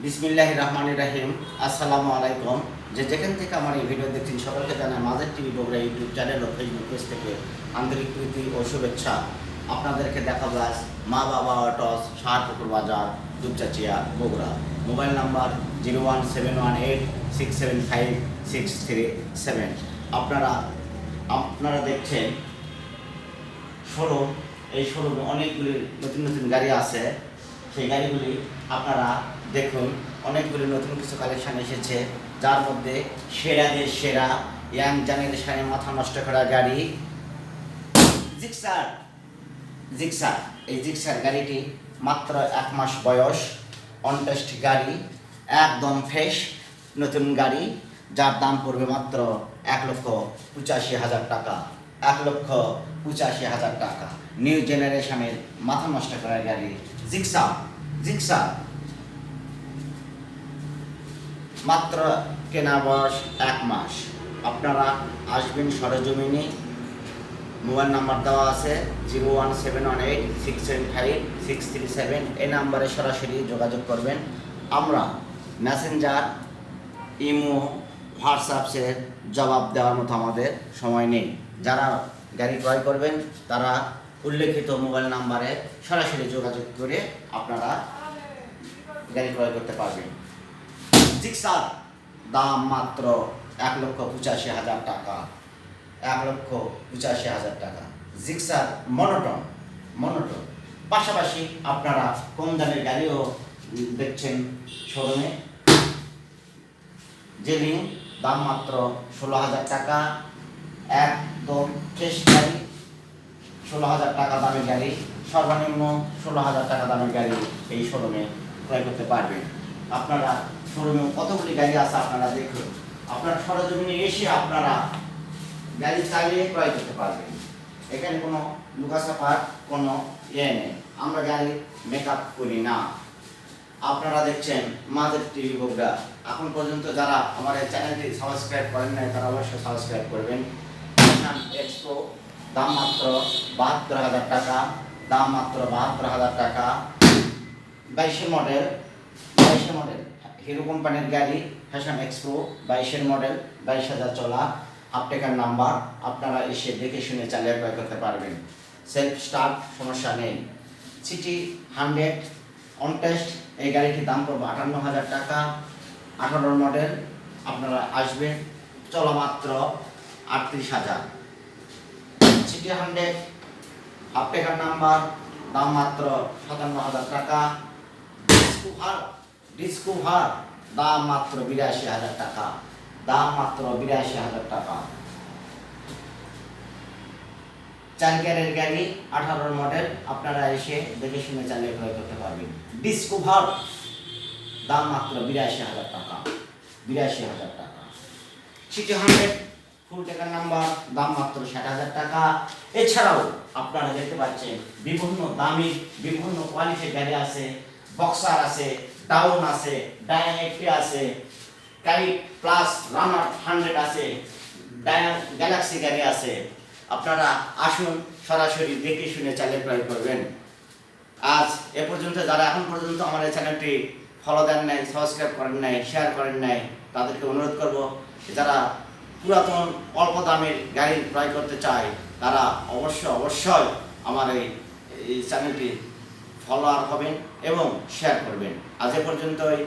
বিসমিল্লাহির রহমানির রহিম। আসসালামু আলাইকুম। যেখান থেকে আমার এই ভিডিও দেখছেন সকলকে জানাই Mother TV Bogura YouTube channel ও ফেসবুক পেজ থেকে আন্তরিক প্রীতি ও শুভেচ্ছা। আপনাদেরকে দেখাবো আজ মা বাবা অটোস, শাহপুকুর বাজার, দুপচাচিয়া, বগুড়া। Mobile number 01718675637। আপনারা দেখছেন শোরুম। এই শোরুমে অনেকগুলি নতুন নতুন গাড়ি আছে। সেই গাড়িগুলি আপনারা দেখুন, অনেকগুলি নতুন কিছু কালেকশন এসেছে, যার মধ্যে সেরাদের সেরা ইয়াং জেনারেশনের মাথা নষ্ট করা গাড়ি জিক্সার। এই জিক্সার গাড়িটি মাত্র 1 মাস বয়স, অনটেস্ট গাড়ি, একদম ফ্রেশ নতুন গাড়ি, যার দাম পড়বে মাত্র 1,85,000 টাকা। 1,85,000 টাকা। নিউ জেনারেশনের মাথা নষ্ট করা গাড়ি জিক্সার। মাত্র কেনা বয়স 1 মাস। আপনারা আসবেন সরেজমিনে। মোবাইল নাম্বার দেওয়া আছে 01718675637। এই নাম্বারে সরাসরি যোগাযোগ করবেন। আমরা মেসেঞ্জার, ইমো, হোয়াটসঅ্যাপের জবাব দেওয়ার মতো আমাদের সময় নেই। যারা গাড়ি ক্রয় করবেন তারা উল্লেখিত মোবাইল নাম্বারে সরাসরি যোগাযোগ করে আপনারা গাড়ি ক্রয় করতে পারবেন। জিক্সার দাম মাত্র 1,85,000 টাকা। 1,85,000 টাকা। Gixxer monotone. পাশাপাশি আপনারা কম দামের গাড়িও দেখছেন শোরুমে। জেলিং দাম মাত্র 16,000 টাকা। একদম ফ্রেশ গাড়ি, 16,000 টাকা দামের গাড়ি, সর্বনিম্ন 16,000 টাকা দামের গাড়ি এই শোরুমে ক্রয় করতে পারবেন। আপনারা শোরুমে কতগুলি গাড়ি আছে আপনারা দেখুন। আপনারা সরজমিনে এসে আপনারা গাড়ি চালিয়ে ক্রয় করতে পারবেন। এখানে কোনো লুকাছাপার কোনো নেই। আমরা গাড়ি মেকআপ করি না। আপনারা দেখছেন মাদার টিভি বগুড়া। এখন পর্যন্ত যারা আমার এই চ্যানেলটি সাবস্ক্রাইব করেন নাই তারা অবশ্যই সাবস্ক্রাইব করবেন। এক্সপো দাম মাত্র 72,000 টাকা। 72,000 টাকা। 22 মডেল হিরো কোম্পানির গাড়ি। ফ্যাশন এক্সপো 22 মডেল, 22,000 চলা, হাফ টাকার নাম্বার। আপনারা এসে দেখে শুনে চালিয়ে ক্রয় করতে পারবেন। সেলফ স্টার্ট, সমস্যা নেই। সিটি 100 অনটেস্ট এই গাড়িটির দাম পড়বে 58,000 টাকা। 18 মডেল। আপনারা আসবেন, চলা মাত্র 38,000। সিটি 100 হাফ টাকার নাম্বার, দাম মাত্র 57,000 টাকা। ডিসকভার দাম মাত্র 82,000 টাকা। 4 গিয়ারের গাড়ি, 18 মডেল। আপনারা এসে দেখে শুনে চালিয়ে ক্রয় করতে পারবেন। ডিসকভার দাম মাত্র 82,000 টাকা। সিটি 100 ফুল টাকার নাম্বার, দাম মাত্র 60,000 টাকা। এছাড়াও আপনারা দেখতে পাচ্ছেন বিভিন্ন দামি বিভিন্ন কোয়ালিটির গাড়ি আছে। বক্সার আছে, ডাউন আছে, ডাইনামিক আছে, কাই প্লাস রানার 100 আছে, গ্যালাক্সি গাড়ি আছে। আপনারা আসুন, সরাসরি দেখে শুনে চালিয়ে ক্রয় করবেন। আজ এ পর্যন্ত যারা এখন পর্যন্ত আমার এই চ্যানেলটি ফলো দেন নাই, সাবস্ক্রাইব করেন নাই, শেয়ার করেন নাই, তাদেরকে অনুরোধ করব, যারা পুরাতন অল্প দামের গাড়ি ক্রয় করতে চায় তারা অবশ্যই আমার এই চ্যানেলটি ফলোয়ার হবেন এবং শেয়ার করবেন। আজ এ পর্যন্তই।